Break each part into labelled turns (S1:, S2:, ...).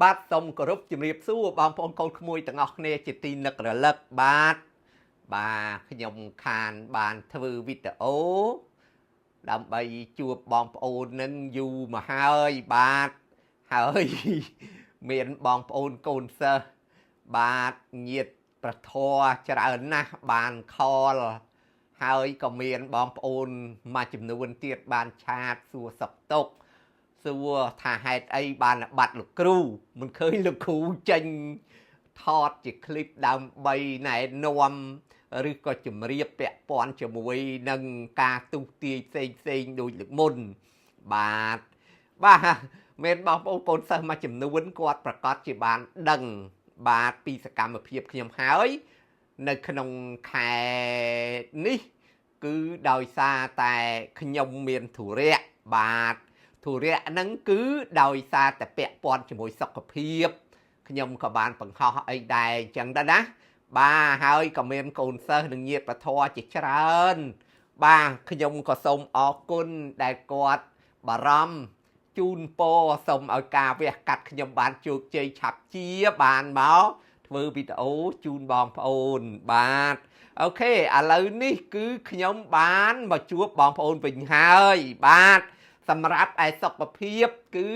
S1: បាទសូមគោរពជំរាបសួរបងប្អូនកូនក្មួយទាំងអស់គ្នាជាទីនឹករលឹកបាទខ្ញុំខានបានធ្វើវីដេអូដើម្បីជួបបងប្អូននឹងយូរមកហើយបាទហើយមានបងប្អូនកូនសិស្សបាទញាតិប្រធរច្រើនណាស់បានខលហើយក៏មានបងប្អូនមួយចំនួនទៀតបានឆាតសួរសុខទុក្ខសួរថាហេតុអីបានបាត់លោកគ្រូមិនឃើញលោកគ្រូចេញថតជាคลิปដើម្បីណែនាំឬក៏ជម្រាបពាក់ព័ន្ធជាមួយនឹងការទុះទាយផ្សេងដូចលើកមុនបាទមានបងប្អូនកូនសិស្សមួយចំនួនគាត់ប្រកាសជាបានដឹងបាទពីសកម្មភាពខ្ញុំហើយនៅក្នុងខែនេះគឺដោយសារតែខ្ញុំមានធុរៈបាទធុរៈហ្នឹងគឺដោយសារតែពាក់ព័ន្ធជាមួយសុខភាពខ្ញុំក៏បានបង្ហោះអីដែរអញ្ចឹងដែរណាបាទហើយក៏មានកូនសិស្សនិងញាតិពធជាច្រើនបាទខ្ញុំក៏សូមអរគុណដែលគាត់បារម្ភជូនពរសូមឲ្យការវះកាត់ខ្ញុំបានជោគជ័យឆាប់ជាបានមកធ្វើវីដេអូជូនបងប្អូនបាទអូខេឥឡូវនេះគឺខ្ញុំបានមកជួបបងប្អូនវិញហើយបាទសម្រាប់ឯសុខភាពគឺ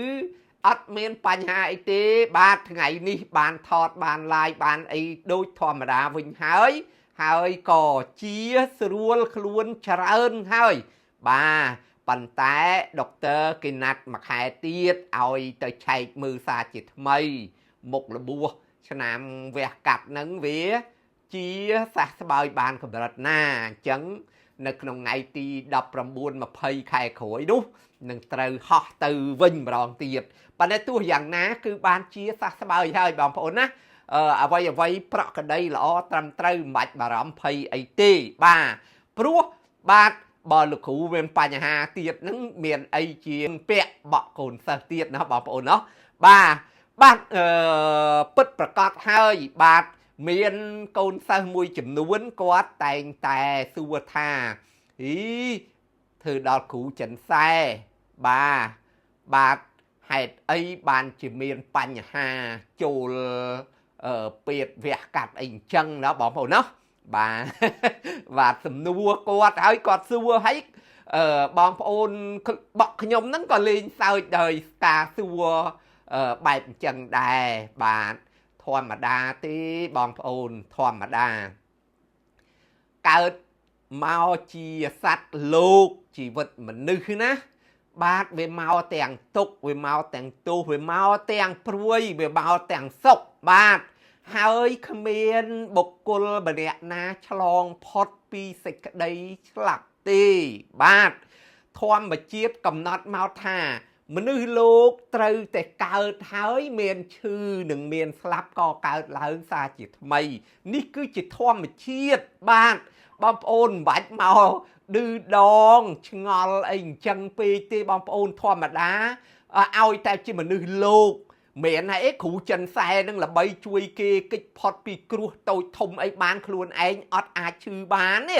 S1: អត់មានបញ្ហាអីទេបាទថ្ងៃនេះបានថតបាន live បានអីដូចធម្មតាវិញហើយក៏ជាស្រួលខ្លួនច្រើនហើយបាទប៉ុន្តែដុកទ័រគេណាត់មួយខែទៀតឲ្យទៅឆែកមើលសារជាថ្មីមុខរបួសឆ្នាំវះកាត់ហ្នឹងវាជាសះស្បើយបានកម្រិតណាអញ្ចឹងនៅក្នុងថ្ងៃទី19-20ខែក្រោយនោះនឹងត្រូវហោះទៅវិញម្ដងទៀតប៉ុន្តែទោះយ៉ាងណាគឺបានជាសះស្បើយហើយបងប្អូនណាអ្វីប្រក្រតីល្អត្រឹមត្រូវមិនបាច់បារម្ភភ័យអីទេបាទព្រោះបាទបើលោកគ្រូមានបញ្ហាទៀតហ្នឹងមានអីជាពាក់បក់កូនសិស្សទៀតណាបងប្អូនណាបាទពិតប្រកបហើយបាទមានកូនសិស្សមួយចំនួនគាត់តែងតែសួរថាធ្វើដល់គ្រូចិនសែបាទហេតុអីបានជាមានបញ្ហាចូលពេទ្យវះកាត់អីអញ្ចឹងណាបងប្អូនណាបាទសំណួរគាត់ហើយគាត់សួរឲ្យបងប្អូនបក់ខ្ញុំហ្នឹងក៏លេងសើចដោយការសួរបែបអញ្ចឹងដែរបាទធម្មតាទេបងប្អូនធម្មតាកើតមកជាសត្វលោកជីវិតមនុស្សណាបាទវាមកទាំងទុក្ខវាមកទាំងទោសវាមកទាំងព្រួយវាមកទាំងសុខបាទហើយគ្មានបុគ្គលម្នាក់ណាឆ្លងផុតពីសេចក្តីស្លាប់ទេបាទធម្មជាតិកំណត់មកថាមនុស្សលោកត្រូវតែកើតហើយមានឈឺនិងមានស្លាប់ក៏កើតឡើងសារជាថ្មីនេះគឺជាធម្មជាតិបាទបងប្អូនមិនបាច់មកឌឺដងឆ្ងល់អីអញ្ចឹងពេកទេបងប្អូនធម្មតាឲ្យតែជាមនុស្សលោកមែនហើយគ្រូចិនសែនឹងល្បីជួយគេគេចផុតពីគ្រោះតូចធំអីបានខ្លួនឯងអត់អាចឈឺបានទេ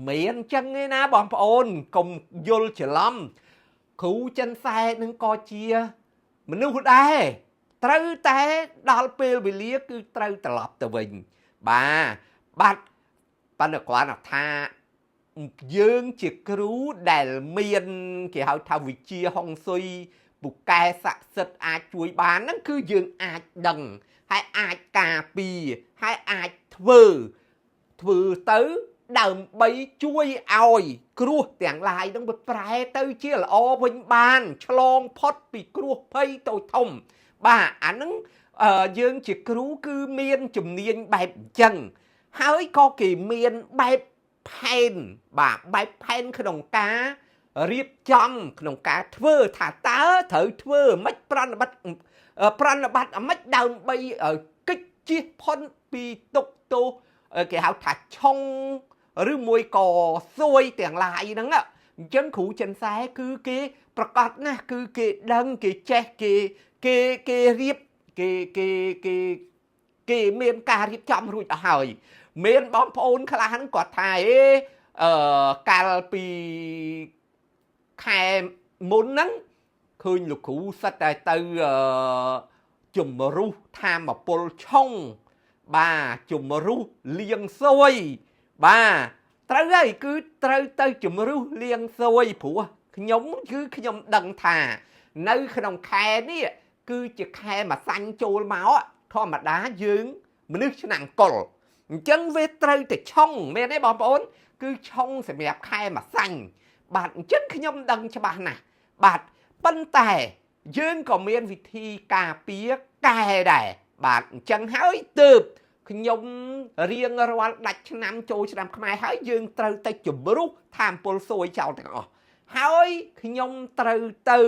S1: មែនអញ្ចឹងទេណាបងប្អូនកុំយល់ច្រឡំគ្រូចិនសែនឹងក៏ជាមនុស្សដែរត្រូវតែដល់ពេលវេលាគឺត្រូវត្រឡប់ទៅវិញបាទប៉ុន្តែគាត់ថាយើងជាគ្រូដែលមានគេហៅថាវិជាហុងស៊ុយពូកែស័ក្តិសិទ្ធិអាចជួយបានហ្នឹងគឺយើងអាចដឹងហើយអាចការពារហើយអាចធ្វើទៅដើម្បីជួយឲ្យគ្រោះទាំងឡាយហ្នឹងវាប្រែទៅជាល្អវិញបានឆ្លងផុតពីគ្រោះភ័យតូចធំបាទអាហ្នឹងយើងជាគ្រូគឺមានជំនាញបែបអញ្ចឹងហើយក៏គេមានបែបផែនបែបផែនក្នុងការរៀបចំក្នុងការធ្វើថាតើត្រូវធ្វើមិនប្រណិប័តអ្មិចដើម្បីឲ្យកិច្ចជៀសផុតពីទុក្ខទោសគេហៅថាឆុងឬមួយក៏សួយទាំងឡាយហ្នឹងអញ្ចឹងគ្រូចិនសែគឺគេប្រកាសណាស់គឺគេដឹងគេចេះគេរៀបគេមានការរៀបចំរួចអស់ហើយមានបងប្អូនខ្លះហ្នឹងគាត់ថាកាលពីខែមុនហ្នឹងឃើញលោកគ្រូសិតតែទៅ ជំរុះធម្មពលឆុងបាទជំរុះលៀងសួយបាទត្រូវហើយគឺត្រូវទៅជំរុះលៀងសួយព្រោះខ្ញុំដឹងថានៅក្នុងខែនេះគឺជាខែម្សាញ់ចូលមកធម្មតាយើងមនុស្សឆ្នាំកុលអញ្ចឹងវាត្រូវតែឆុងមែនទេបងប្អូនគឺឆុងសម្រាប់ខែម្សាញ់បាទអញ្ចឹងខ្ញុំដឹងច្បាស់ណាស់បាទប៉ុន្តែយើងក៏មានវិធីការពារកែដែរបាទអញ្ចឹងហើយទើបខ្ញុំរៀងរាល់ដាច់ឆ្នាំចូលឆ្នាំខ្មែរហើយយើងត្រូវតែជំរុះធម្មពលសួយចោលទាំងអស់ហើយខ្ញុំត្រូវទៅ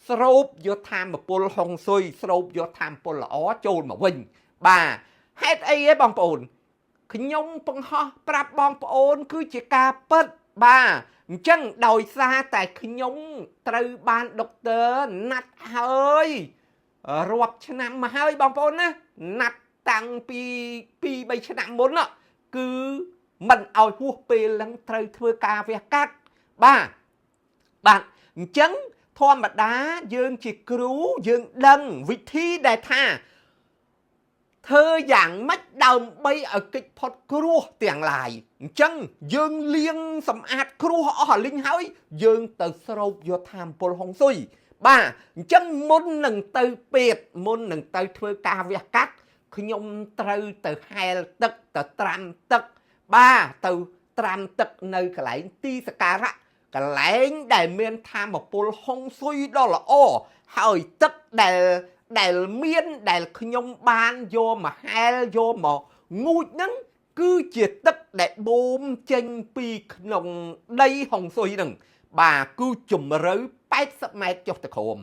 S1: ស្រូបយកធម្មពលហុងស៊ុយស្រូបយកធម្មពលល្អចូលមកវិញបាទហេតុអីហ៎បងប្អូនខ្ញុំបង្ហោះប្រាប់បងប្អូនគឺជាការពិតបាទអញ្ចឹងដោយសារតែខ្ញុំត្រូវបានដុកទ័រណាត់ហើយរាប់ឆ្នាំមកហើយបងប្អូនណាណាត់តាំងពី2-3ឆ្នាំមុនគឺមិនឲ្យហួសពេលនឹងត្រូវធ្វើការវះកាត់បាទអញ្ចឹងធម្មតាយើងជាគ្រូយើងដឹងវិធីដែលថាធ្វើយ៉ាងម៉េចដើម្បីឲ្យគេចផុតគ្រោះទាំងឡាយអញ្ចឹងយើងលាងសម្អាតគ្រោះអស់ឲ្យលីងហើយយើងទៅស្រូបយកធម្មពលហុងស៊ុយបាទអញ្ចឹងមុននឹងទៅពេទ្យមុននឹងទៅធ្វើការវះកាត់ខ្ញុំត្រូវទៅហែលទឹកទៅត្រាំទឹកបាទទៅត្រាំទឹកនៅកន្លែងទីសក្ការៈកន្លែងដែលមានធម្មពលហុងស៊ុយដ៏ល្អហើយទឹកដែលមានដែលខ្ញុំបានយកមកហែលយកមកងូតហ្នឹងគឺជាទឹកដែលបូមចេញពីក្នុងដីហុងស៊ុយហ្នឹងបាទគឺជម្រៅ80ម៉ែត្រចុះទៅក្រោម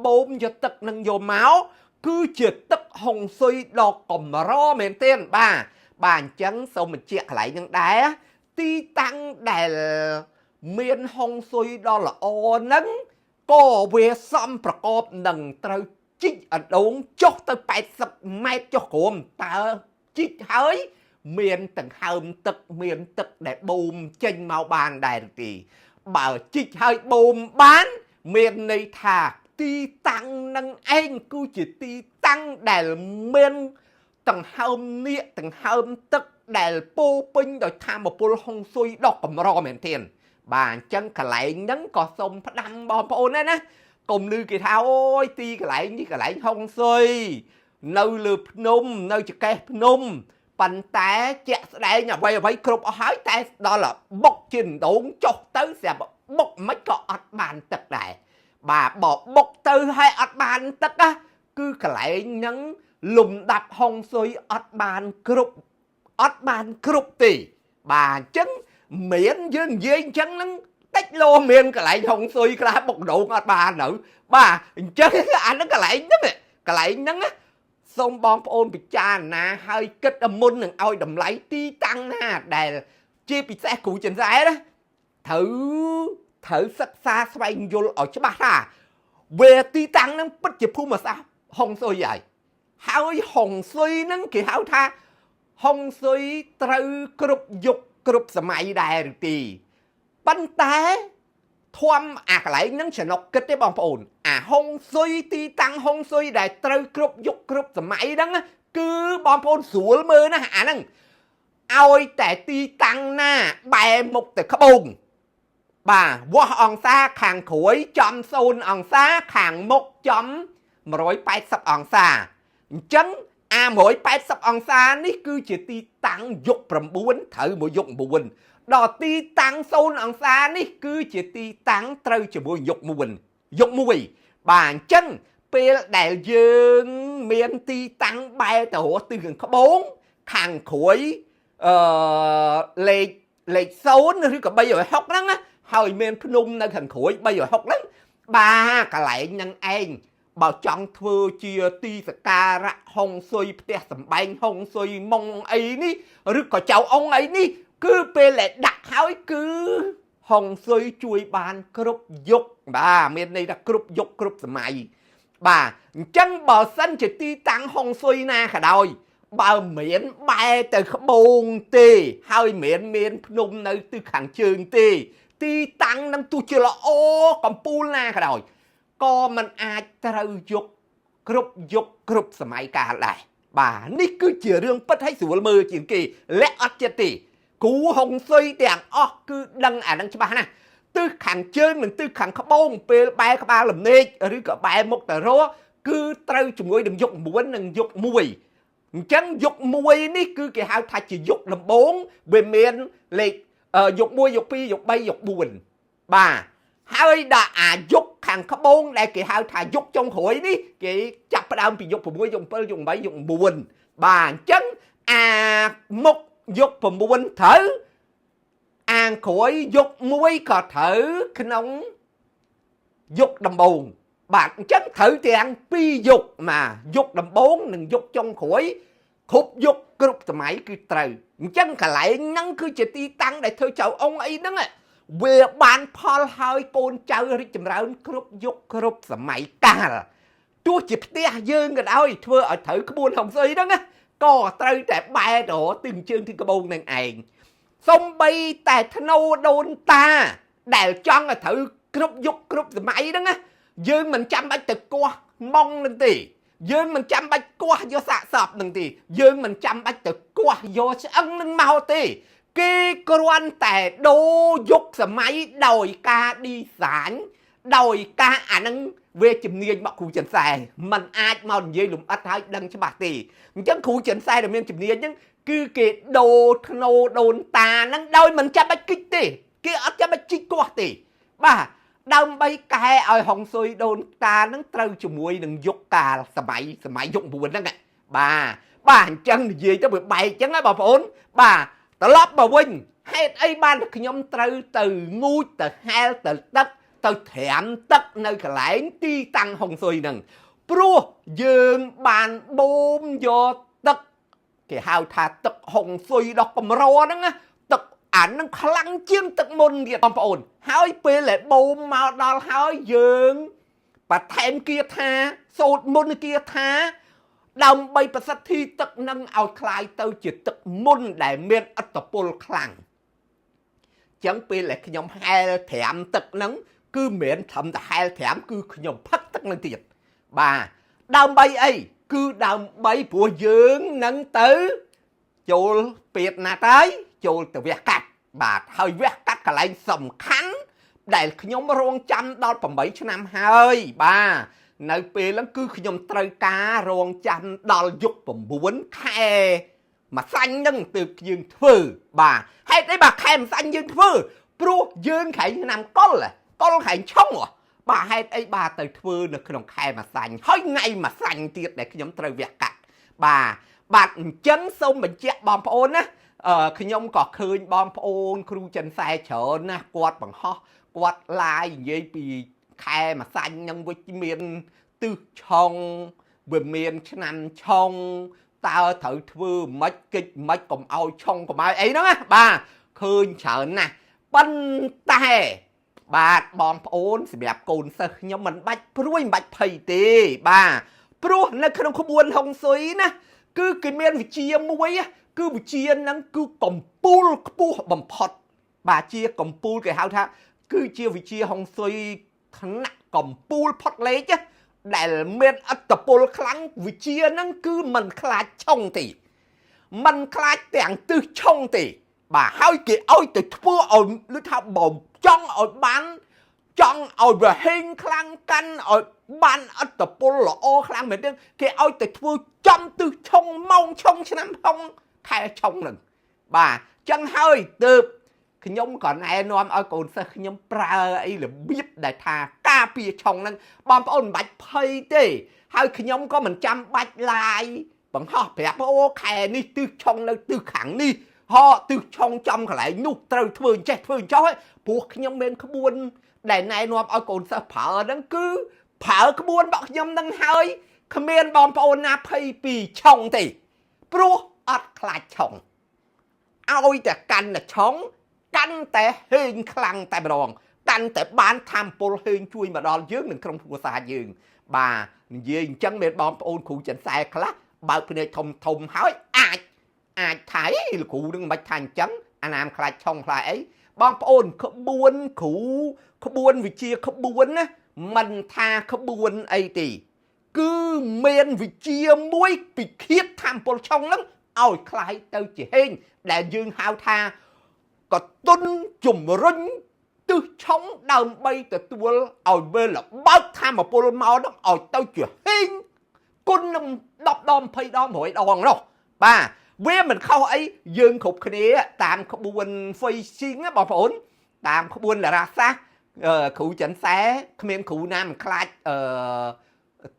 S1: បូមយកទឹកនឹងយកមកគឺជាទឹកហុងស៊ុយដ៏កម្រមែនទែនបាទអញ្ចឹងសូមបញ្ជាក់កន្លែងហ្នឹងដែរទីតាំងដែលមានហុងស៊ុយដ៏ល្អហ្នឹងក៏វាសំប្រកបនឹងត្រូវជីកអណ្ដូងចុះទៅ80ម៉ែត្រចុះក្រោមតើជីកហើយមានដង្ហើមទឹកមានទឹកដែលបូមចេញមកបានដែរទេបើជីកហើយបូមបានមានន័យថាទីតាំងនឹងឯងគឺជាទីតាំងដែលមានដង្ហើមនៀកដង្ហើមទឹកដែលពោពេញដោយធម្មពលហុងស៊ុយដ៏កម្រមែនទែនបាទអញ្ចឹងកន្លែងហ្នឹងក៏សូមផ្ដាំបងប្អូនដែរណាកុំលឺគេថាអូយទីកន្លែងនេះកន្លែងហុងស៊ុយនៅលើភ្នំនៅចកេះភ្នំប៉ុន្តែជាក់ស្ដែងអ្វីគ្រប់អស់ហើយតែដល់បុកជាដងចុះទៅស្រាប់បុកមិនក៏អត់បានទឹកដែរបាទបបុកទៅហើយអត់បានទឹកណាគឺកន្លែងហ្នឹងលំដាប់ហុងស៊ុយអត់បានគ្រប់ទេបាទអញ្ចឹងមានយើងនិយាយអញ្ចឹងហ្នឹងតិចលោមានកន្លែងហុងស៊ុយខ្លះបុកដងអត់បានទៅបាទអញ្ចឹងអាហ្នឹងកន្លែងហ្នឹងសូមបងប្អូនពិចារណាហើយគិតមុននឹងឲ្យតម្លៃទីតាំងណាដែលជាពិសេសគ្រូចិនសែណាត្រូវសិក្សាស្វែងយល់ឲ្យច្បាស់ថាវាទីតាំងហ្នឹងពិតជាភូមិសាស្ត្រហុងស៊ុយហើយហុងស៊ុយហ្នឹងគេហៅថាហុងស៊ុយត្រូវគ្រប់យុគគ្រប់សម័យដែរឬទេប៉ុន្តែធំអាកន្លែងហ្នឹងចំណុកគិតទេបងប្អូនអាហុងស៊ុយទីតាំងហុងស៊ុយដែលត្រូវគ្រប់យុគគ្រប់សម័យហ្នឹងគឺបងប្អូនស្រួលមើលណាអាហ្នឹងឲ្យតែទីតាំងណាបែរមុខទៅក្បូងបាទវាស់អង្សាខាងក្រោយចំ0អង្សាខាងមុខចំ180អង្សាអញ្ចឹងអា180អង្សានេះគឺជាទីតាំងយុគ9ត្រូវមួយយុគ9ដល់ទីតាំង0អង្សានេះគឺជាទីតាំងត្រូវជាមួយយុគ1បាទអញ្ចឹងពេលដែលយើងមានទីតាំងបែរទៅរកទិសខាងក្បូងខាងក្រោយលេខ0ឬក៏360ហ្នឹងណាហើយមានភ្នំនៅខាងក្រោយ360ហ្នឹងបាទកន្លែងហ្នឹងឯងបើចង់ធ្វើជាទីសក្ការៈហុងស៊ុយផ្ទះសម្បែងហុងស៊ុយម៉ុងអីនេះឬក៏ចៅអង្គអីនេះគឺពេលដែលដាក់ហើយគឺហុងស៊ុយជួយបានគ្រប់យុគបាទមានន័យថាគ្រប់យុគគ្រប់សម័យបាទអញ្ចឹងបើសិនជាទីតាំងហុងស៊ុយណាក៏ដោយបើមានបែរទៅក្បូងទេហើយមានភ្នំនៅទិសខាងជើងទេទីតាំងនឹងទោះជាល្អកំពូលណាក៏ដោយក៏มันអាចត្រូវយក គ្រប់យុគគ្រប់សម័យកាលដែរបាទនេះគឺជារឿងពិតឲ្យស្រួលមើលជាងគេและអត់ចិត្តទេគូហុងស៊ុយទាំងអស់គឺដឹងអានឹងច្បាស់ណាស់ទិសខាងជើងនិងទិសខាងក្បូងពេលបែរក្បាលលំនេកឬក៏បែរមុខទៅរកគឺត្រូវជាមួយនឹងយុគ9និងយុគ1អញ្ចឹងយុគ1នេះគឺគេហៅថាជាយុគដំបូងវាមានលេខយុគ1យុគ2យុគ3យុគ4បាទហើយដល់អាយុគខាងក្បូងដែលគេហៅថាយុគចុងក្រោយនេះគេចាប់ផ្ដើមពីយុគ6យុគ7យុគ8យុគ9បាទអញ្ចឹងអាមុខយុគ9ត្រូវអាងក្រោយយុគ1ក៏ត្រូវក្នុងយុគដំបូងបាទអញ្ចឹងត្រូវទាំងពីរយុគមកយុគដំបូងនិងយុគចុងក្រោយគ្រប់យុគគ្រប់សម័យគឺត្រូវអញ្ចឹងកន្លែងហ្នឹងគឺជាទីតាំងដែលធ្វើចៅអង្គអីហ្នឹងវាបានផលហើយកូនចៅរីកចម្រើនគ្រប់យុគគ្រប់សម័យកាលទោះជាផ្ទះយើងក៏ដោយធ្វើឲ្យត្រូវក្បួនហុងស៊ុយហ្នឹងក៏ត្រូវតែបែរទៅទិសជើងទិសក្បូងនឹងឯងសំបីតែធ្នូដូនតាដែលចង់ឲ្យត្រូវគ្រប់យុគគ្រប់សម័យហ្នឹងយើងមិនចាំបាច់ទៅគាស់ម៉ងនឹងទេយើងមិនចាំបាច់គាស់យកសាកសពនឹងទេយើងមិនចាំបាច់ទៅគាស់យកឆ្អឹងនឹងមកទេគេគ្រាន់តែដូរយុគសម័យដោយការឌីហ្សាញដោយការអានឹងវាជំនាញរបស់គ្រូចិនសែมันអាចមកនិយាយលំអិតឲ្យដឹងច្បាស់ទេអញ្ចឹងគ្រូចិនសែដែលមានជំនាញហ្នឹងគឺគេដូរធ្នូដូនតាហ្នឹងដោយមិនចាំបាច់គិតទេគេអត់ចាំបាច់ជីកគាស់ទេបាទដើម្បីកែឲ្យហុងស៊ុយដូនតាហ្នឹងត្រូវជាមួយនឹងយុគកាលសម័យយុគ9ហ្នឹងបាទអញ្ចឹងនិយាយទៅវាបែកអញ្ចឹងហ៎បងប្អូនបាទត្រឡប់មកវិញហេតុអីបានខ្ញុំត្រូវទៅងូតទៅហែលទៅទឹកទៅត្រាំទឹកនៅកន្លែងទីតាំងហុងស៊ុយហ្នឹងព្រោះយើងបានបូមយកទឹកគេហៅថាទឹកហុងស៊ុយដ៏កម្រហ្នឹងទឹកអានឹងខ្លាំងជាងទឹកមុនទៀតបងប្អូនហើយពេលដែលបូមមកដល់ហើយយើងបន្ថែមគាថាសូត្រមុនគាថាដើម្បីប្រសិទ្ធិទឹកនឹងឲ្យคล้ายទៅជាទឹកមុនដែលមានឥទ្ធិពលខ្លាំងចឹងពេលដែលខ្ញុំហែលត្រាំទឹកហ្នឹងគឺមិនមែនត្រឹមតែហែលត្រាំគឺខ្ញុំផឹកទឹកនឹងទៀតបាទដើម្បីអីគឺដើម្បីព្រោះយើងនឹងទៅចូលពេទ្យណាតើចូលទៅវះកាត់បាទហើយវះកាត់កន្លែងសំខាន់ដែលខ្ញុំរងចាំដល់8ឆ្នាំហើយបាទនៅពេលហ្នឹងគឺខ្ញុំត្រូវការរងចាំដល់យុគ9ខែម្សាញ់ហ្នឹងទើបយើងធ្វើបាទហេតុអីបាទខែម្សាញ់យើងធ្វើព្រោះយើងខែឆ្នាំកុលខែឆុងបាទហេតុអីបាទទៅធ្វើនៅក្នុងខែម្សាញ់ហើយថ្ងៃម្សាញ់ទៀតដែលខ្ញុំត្រូវវះកាត់បាទអញ្ចឹងសូមបញ្ជាក់បងប្អូនណាខ្ញុំក៏ឃើញបងប្អូនគ្រូចិនសែច្រើនណាស់គាត់បង្ហោះគាត់ឡាយនិយាយពីខែម្សាញ់នឹងវិជ្ជមានទិសឆុងវាមានឆ្នាំឆុងតើត្រូវធ្វើម៉េចកិច្ចម៉េចកុំឲ្យឆុងកុំឲ្យអីហ្នឹងណាបាទឃើញច្រើនណាស់ប៉ុន្តែបាទបងប្អូនសម្រាប់កូនសិស្សខ្ញុំមិនបាច់ព្រួយមិនបាច់ភ័យទេបាទព្រោះនៅក្នុងក្បួនហុងស៊ុយណាគឺគេមានវិជ្ជាមួយគឺវិជ្ជាហ្នឹងគឺកំពូលខ្ពស់បំផុតបាទជាកំពូលគេហៅថាគឺជាវិជ្ជាហុងស៊ុយថ្នាក់កំពូលផុតលេខដែលមានឥទ្ធិពលខ្លាំងវិជ្ជាហ្នឹងគឺមិនខ្លាចឆុងទេមិនខ្លាចទាំងទិសឆុងទេបាទហើយគេឲ្យទៅធ្វើឲ្យដូចថាបំចង់ឲ្យបានចង់ឲ្យវាហេងខ្លាំងកាន់ឲ្យបានឥទ្ធិពលល្អខ្លាំងមែនទេគេឲ្យទៅធ្វើចំទិសឆុងម៉ោងឆុងឆ្នាំឆុងខែឆុងហ្នឹងបាទចឹងហើយទើបខ្ញុំក៏ណែនាំឲ្យកូនសិស្សខ្ញុំប្រើអីរបៀបដែលថាការពារឆុងហ្នឹងបងប្អូនមិនបាច់ភ័យទេហើយខ្ញុំក៏មិនចាំបាច់ឡាយបង្ហោះប្រាប់អូខែនេះទិសឆុងនៅទិសខាងនេះទិសឆុងចំកន្លែងនោះត្រូវធ្វើអញ្ចេះធ្វើអញ្ចោះព្រោះខ្ញុំមានក្បួនដែលណែនាំឲ្យកូនសិស្សប្រើហ្នឹងគឺប្រើក្បួនរបស់ខ្ញុំហ្នឹងហើយគ្មានបងប្អូនណាភ័យពីឆុងទេព្រោះអត់ខ្លាចឆុងឲ្យតែកាន់តែឆុងកាន់តែហេងខ្លាំងតែម្ដងកាន់តែបានធម្មពលហេងជួយមកដល់យើងនិងក្រុមគ្រួសារយើងបាទនិយាយអញ្ចឹងមានបងប្អូនគ្រូចិនសែខ្លះបើកភ្នែកធំហើយអាចថាលោកគ្រូនឹងមិនថាអញ្ចឹងអាណាមខ្លាចឆុងខ្លាចអីបងប្អូនក្បួនគ្រូក្បួនវិជាក្បួនណាមិនថាក្បួនអីទេ cứ miền vị chia muối bị khiết tham bồn trong lắm ôi khai tao chỉ hình để dương hao tha có tuân chùm rinh từ trong đầm bay từ tua ôi bên là bớt tham mà bồn máu đó ôi tao chỉ hình con nằm đọc đom phây đom hỏi đòn đâu bà với mình khâu ấy dương khục kia tạm khúc buồn phây xin á bọn phốn tạm khúc buồn là ra xa khủ chấn xé miền khủ nam khai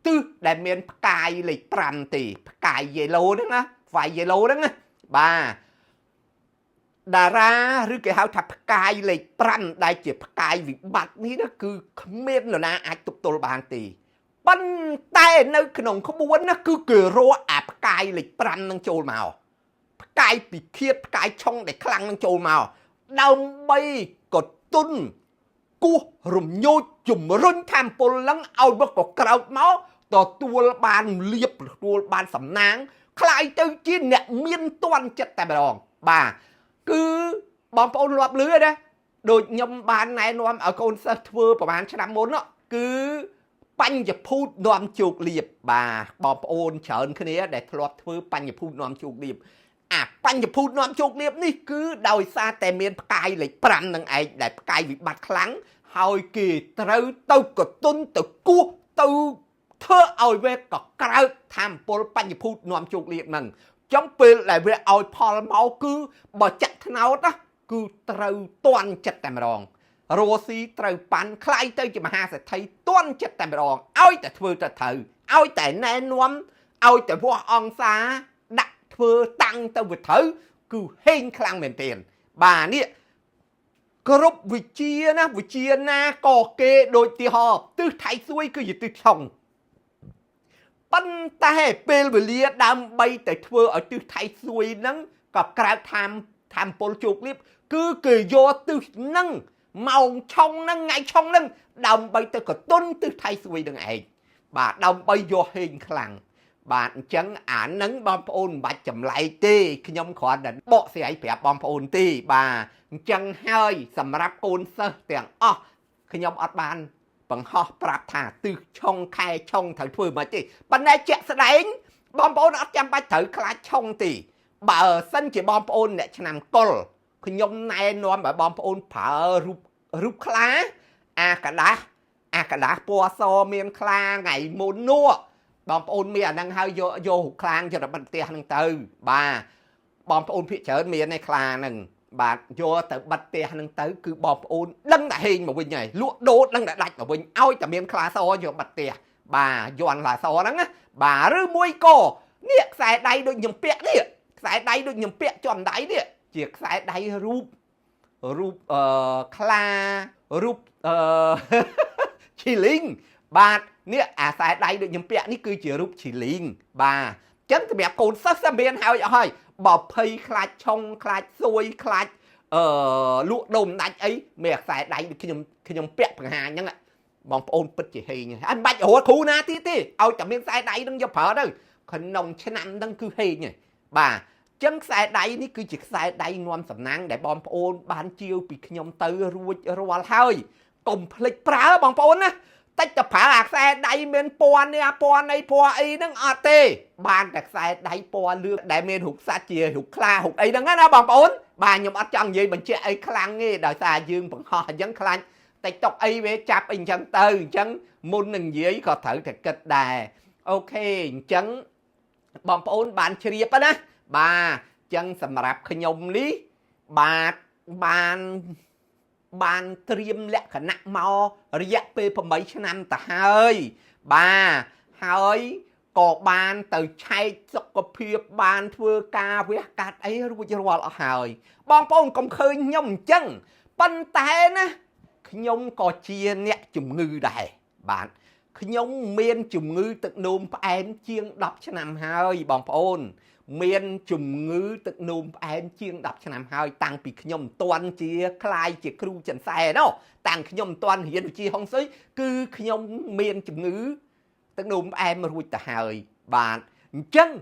S1: tư đại miền cài lịch trầm tỷ cài về lô đó á phải về lô đó á bà đà ra rư cái hào thập cài lịch trầm đại chỉ cài vị bạc ní đó cứ miền là na ai tục tổ bàn tỷ bắn tay nơi cái nòng không muốn nó cứ cười rô áp cài lịch trầm năng trôi màu cài bị khiết cài trong để khăng năng trôi màu đau bay có tuân cua rùm nhô chùm rinh tham bồn lắng ao bất có cầu máu tỏ tua bàn liệp tua bàn sầm náng khai tư chi nẹ miên toàn chất tại bà bà cứ bóng bóng lọp lưới đó đôi nhầm bàn này nôm ở con sơ thưa của bàn cho năm bốn đó cứ bánh dập phút nôm chuột liệp bà bóng bóng chởn cái này để lọp thưa bánh dập phút nôm chuột liệp bánh dập phút nôm chuột liệp ní cứ đòi xa tè miên cài lấy pram nâng ai để cài bị bạch kháng hồi kỳ trâu tao có tuân từ cua tao thơ ôi về có cao tham bố bánh dập phút nôm chuột liệp nâng trongពេលlại về ôi phò máu cứ bỏ chặt thế nào đó cứ trâu toàn chặt tại mà đòn rô xí trâu bánh khai tới cho mà ha sẽ thấy toàn chặt tại mà đòn ôi tại thưa tại thử ôi tại nè nôm ôi tại vua ông xa đặt thưa tăng tao vừa thử cứ hên khăn mềm tiền bà nè group vị chia na có kê đôi tì hò từ thái xuôi cứ gì từ chồng bắn ta hệ bê bởi lia đam bay tại thưa ở từ thái xuôi nâng có cả tham bố chụp clip cứ kì vô từ nâng màu trong nâng ngay trong nâng đam bay tới có tuân từ thái xuôi đừng ấy bà đam bay vô hình khăn bạn chẳng án nâng bom ôn bà chậm lại tì khi nhóm khó đánh bộ xe ấy phải bom ôn tì bà chẳng hơi sầm rạp ôn sơ tiếng khi nhóm ọt bàn bằng ho prap thả từ trong khai trong thử thử mà tì bạn này chạy sẽ đánh bom ôn ọt chăm bách thử khá trong tì bà ở sân chỉ bom ôn để cho nằm col khi nhóm này nói bà bom ôn phở rụp khá cả đá bò xô miên khá ngày môn nua bom ôn miền đang hơi vô hụt khang cho nó bật tia năng từ bà bom ôn phía chợ miền này khang nừng bà vô từ bật tia năng từ cứ bom ôn đăng đại hình mà bình này lụa đốt đăng đại đạch mà bình ôi cả miền khang so vô bật tia bà dọn là so đó á bà rư môi cổ niệm xài đáy đôi nhầm pẹt đi xài đáy đôi nhầm pẹt tròn đáy đi chỉ xài đáy rúp kla rúp chỉ linh bà nè xài đáy được nhầm pẹt ní cứ chỉ rúp chỉ linh bà chân thì mẹ cồn sắc xa bên hao hỏi bỏ phây khạch trong khạch xôi khạch lụa đồm đánh ấy mẹ xài đáy được khi nhầm pẹt bằng hà nhá bóng ôn bật chỉ hình anh bạch ổ khu na tí ôi chẳng miếng xài đáy đang dập phở đâu khẩn nông chân ăn đang cứ hình nhỉ bà chân xài đáy ní cứ chỉ xài đáy ngon sầm nang để bom ôn bán chiêu bị nhom tư ruột hơi cùng lịch prá bom ôn á tách tập phá xài đáy miền po này po ấy đang ở tê bàn đặt xài đáy po lương đại miền hụt sa chia hụt kla hụt ấy đang á bom ôn bà nhom ở trong gì mình chơi ấy khlang nghe đời xa dương bằng họ vẫn khlang tách tộc ấy về chạp anh chân tư chân môn nâng dưới có thử thật kịch đài ok chân bom ôn bàn chia á đó bà chân sầm rạp khơi nhom lý bàn triêm lẹ khả nặng mò riết pe phẩm mấy năm ta hơi bà hơi có bàn từ chay sọc có phiệp bàn thưa ca với cát ấy rồi cho vào hơi bom ôn công khơi nhom chân pan té nè nhom có chia nè chùm ngư đài bạn nhom miên chùm ngư tự nôm em chiêng đọc cho năm hơi bom ôn miền chùm ngư tự nôm em chiêng đập cho năm hơi tăng bị nhom toàn chia khai chia kêu chân xe đó tăng nhom toàn hiện chia không xí cứ nhom miền chùm ngư tự nôm em rồi ta hơi bạn chân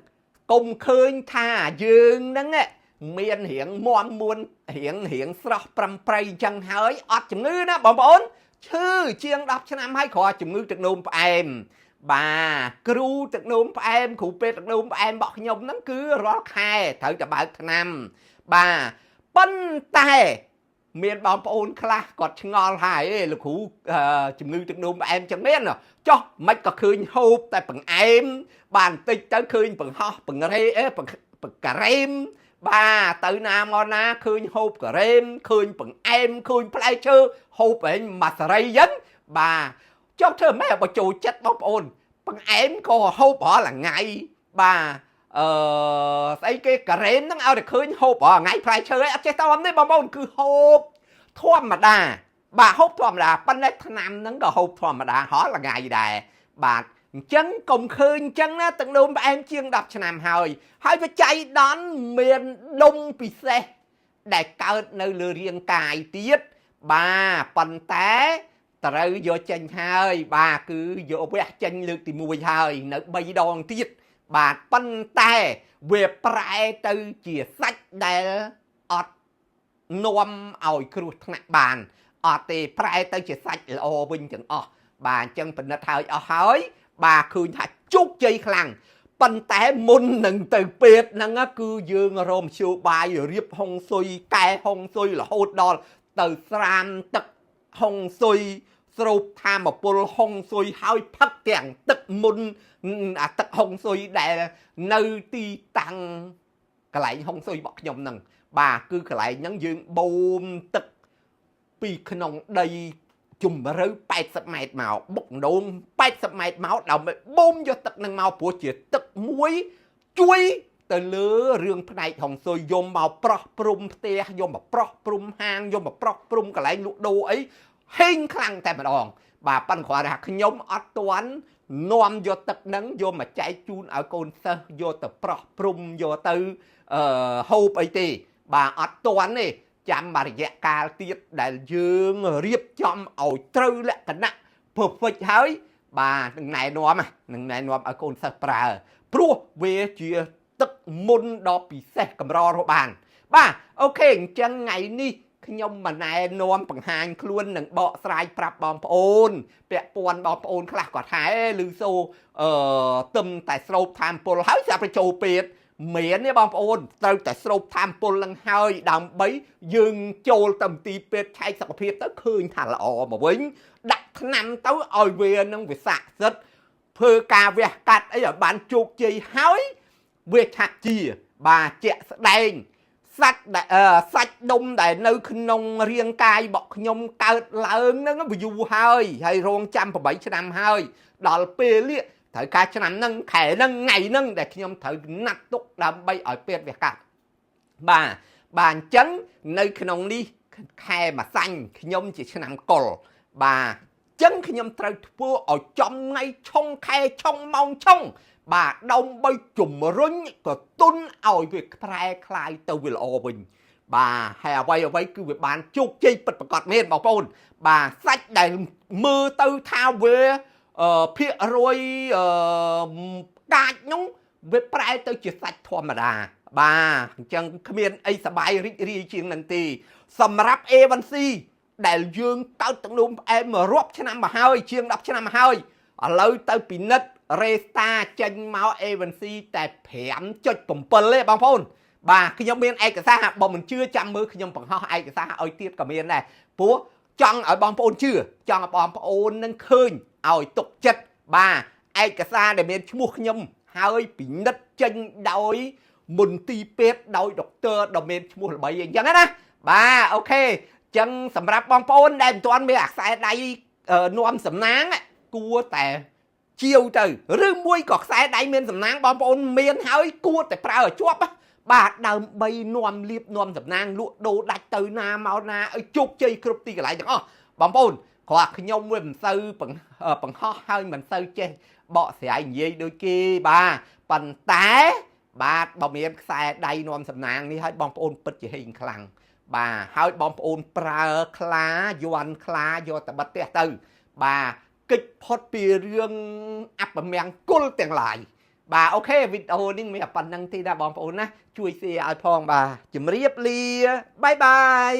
S1: cùng khơi thả dương đó nghe miền hiện mòn muôn hiện sọc pram pray chân hơi ọt chùm ngư đó bom ôn chứ chiêng đập cho năm hơi khỏi chùm ngư tự nôm em bà cừuទឹកនោមផ្អែមគ្រូពេទ្យទឹកនោមផ្អែមរបស់ខ្ញុំហ្នឹងគឺរាល់ខែត្រូវតែបើកថ្នាំបាទប៉ុន្តែមានបងប្អូនខ្លះគាត់ឆ្ងល់ហើយលោកគ្រូជំងឺទឹកនោមផ្អែមចឹងមានចុះមិនក៏ឃើញហូបតែបង្អែមបានបន្តិចទៅឃើញបង្ហោះបង្រេការ៉េមបាទទៅណាមកណាឃើញហូបការ៉េមឃើញបង្អែមឃើញផ្លែឈើហូបឯងមួយសេរីចឹងបាទចុះធ្វើម៉េចបើចូលចិត្តបងប្អូនបង្អែមក៏ហូបរាល់ថ្ងៃបាទស្អីគេការ៉េមហ្នឹងឲ្យតែឃើញហូបរាល់ថ្ងៃផ្លែឈើឯងអត់ចេះតោះទេបងប្អូនគឺហូបធម្មតាបាទហូបធម្មតាប៉ុន្តែថ្នាំហ្នឹងក៏ហូបធម្មតារាល់ថ្ងៃដែរបាទអញ្ចឹងកុំឃើញអញ្ចឹងណាទឹកនោមផ្អែមជាង10ឆ្នាំហើយវាចៃដន្យមានដុំពិសេសដែលកើតនៅលើរាងកាយទៀតបាទប៉ុន្តែត្រូវយកចេញហើយបាទគឺយកវះចេញលើកទី1ហើយនៅ3ដងទៀតបាទប៉ុន្តែវាប្រែទៅជាសាច់ដែលអត់នាំឲ្យគ្រោះថ្នាក់បានអត់ទេប្រែទៅជាសាច់ល្អវិញទាំងអស់បាទអញ្ចឹងពិនិត្យហើយអស់ហើយបាទឃើញថាជោគជ័យខ្លាំងប៉ុន្តែមុននឹងទៅពេទ្យហ្នឹងគឺយើងរមជ្ឈបាយរៀបហុងស៊ុយកែហុងស៊ុយរហូតដល់ទៅស្រាមទឹកហុងស៊ុយស្រូបធម្មពលហុងស៊ុយហើយផឹកទាំងទឹកមុនអាទឹកហុងស៊ុយដែលនៅទីតាំងកន្លែងហុងស៊ុយរបស់ខ្ញុំហ្នឹងបាទគឺកន្លែងហ្នឹងយើងបូមទឹកពីក្នុងដីជំរៅ80ម៉ែត្រមកបុកដូង80ម៉ែត្រមកដើម្បីបូមយកទឹកនឹងមកព្រោះជាទឹកមួយជួយទៅលើរឿងផ្នែកហុងស៊ុយយកមកប្រោះព្រំផ្ទះយកមកប្រោះព្រំហាងយកមកប្រោះព្រំកន្លែងលក់ដូរអីហេងខ្លាំងតែម្ដងបាទប៉ុន្តែគាត់ថាខ្ញុំអត់ទាន់នាំយកទឹកហ្នឹងយកមកចែកជូនឲ្យកូនសិស្សយកទៅប្រោះព្រំយកទៅហូបអីទេបាទអត់ទាន់ទេចាំរយៈកាលទៀតដែលយើងរៀបចំឲ្យត្រូវលក្ខណៈ perfect ហើយបាទនឹងណែនាំឲ្យកូនសិស្សប្រើព្រោះវាជាទឹកមុនដ៏ពិសេសកម្ររកបានបាទអូខេអញ្ចឹងថ្ងៃនេះខ្ញុំមិនណែនាំបង្ហាញខ្លួននឹងបកស្រាយប្រាប់បងប្អូនពាក់ព័ន្ធបងប្អូនខ្លះគាត់ថាឮសូទឹមតែស្រូបធម្មពលហើយស្រាប់តែចូលពេទ្យមានទេបងប្អូនត្រូវតែស្រូបធម្មពលនឹងហើយដើម្បីយើងចូលទៅមន្ទីរពេទ្យឆែកសុខភាពទៅឃើញថាល្អមកវិញដាក់ថ្នាំទៅឲ្យវានឹងវាស័ក្តិសិទ្ធធ្វើការវះកាត់អីឲ្យបានជោគជ័យហើយវាឆាប់ជាបាទជាក់ស្ដែងសាច់ដុំដែលនៅក្នុងរាងកាយរបស់ខ្ញុំកើតឡើងហ្នឹងវាយូរហើយរងចាំ8ឆ្នាំហើយដល់ពេលនេះត្រូវការឆ្នាំហ្នឹងខែហ្នឹងថ្ងៃហ្នឹងដែលខ្ញុំត្រូវណាត់ទុកដើម្បីឲ្យពេទ្យវាកាត់បាទអញ្ចឹងនៅក្នុងនេះខែម្សាញ់ខ្ញុំជាឆ្នាំកុលបាទអញ្ចឹងខ្ញុំត្រូវធ្វើឲ្យចំថ្ងៃឆុងខែឆុងម៉ោងឆុងបាទដើម្បីជំរុញកទុនឲ្យវាប្រែคลายទៅវាល្អវិញបាទហើយអ្វីគឺវាបានជោគជ័យពិតប្រាកដមែនបងប្អូនបាទសាច់ដែលមើលទៅថាវាភាគរយកាចនោះវាប្រែទៅជាសាច់ធម្មតាបាទអញ្ចឹងគ្មានអីសบายរីករាយជាងនឹងទេសម្រាប់ A1C ដែលយើងកើតទឹកនោមផ្អែមរាប់ឆ្នាំមកហើយជាង10ឆ្នាំមកហើយឥឡូវទៅពិនិត្យ Resta ចេញមក A1C តែ 5.7 ទេបងប្អូនបាទខ្ញុំមានឯកសារបើមិនជឿចាំមើលខ្ញុំបង្ហោះឯកសារឲ្យទៀតក៏មានដែរព្រោះចង់ឲ្យបងប្អូនជឿចង់ឲ្យបងប្អូននឹងឃើញឲ្យទុកចិត្តបាទឯកសារដែលមានឈ្មោះខ្ញុំហើយពិនិត្យចេញដោយមន្ទីរពេទ្យដោយដុកទ័រដ៏មានឈ្មោះល្បីអញ្ចឹងណាបាទអូខេអញ្ចឹងសម្រាប់បងប្អូនដែលមិនទាន់មានអាខ្សែដៃនាំសំណាងគួរតែជាវទៅឬមួយក៏ខ្សែដៃមានសំណាងបងប្អូនមានហើយគួរតែប្រើឲ្យជាប់បាទដើម្បីនាំលៀបនាំសំណាងលក់ដូរដាច់ទៅណាមកណាឲ្យជោគជ័យគ្រប់ទីកន្លែងទាំងអស់បងប្អូនគាត់ខ្ញុំវាមិនសូវបង្ហោះហើយមិនសូវចេះបកស្រាយនិយាយដូចគេបាទប៉ុន្តែបាទបើមានខ្សែដៃនាំសំណាងនេះឲ្យបងប្អូនពិតជាហេងខ្លាំងបាទហើយបងប្អូនប្រើខ្លាយន់ខ្លាយកទៅបិទផ្ទះទៅបាទកិច្ចផុតពីរឿងអពមង្គលទាំងឡាយបាទអូខេវីដេអូនេះមានតែប៉ុណ្្នឹងទេណាបងប្អូនណាជួយ share ឲ្យផងបាទជម្រាបលាបាយបាយ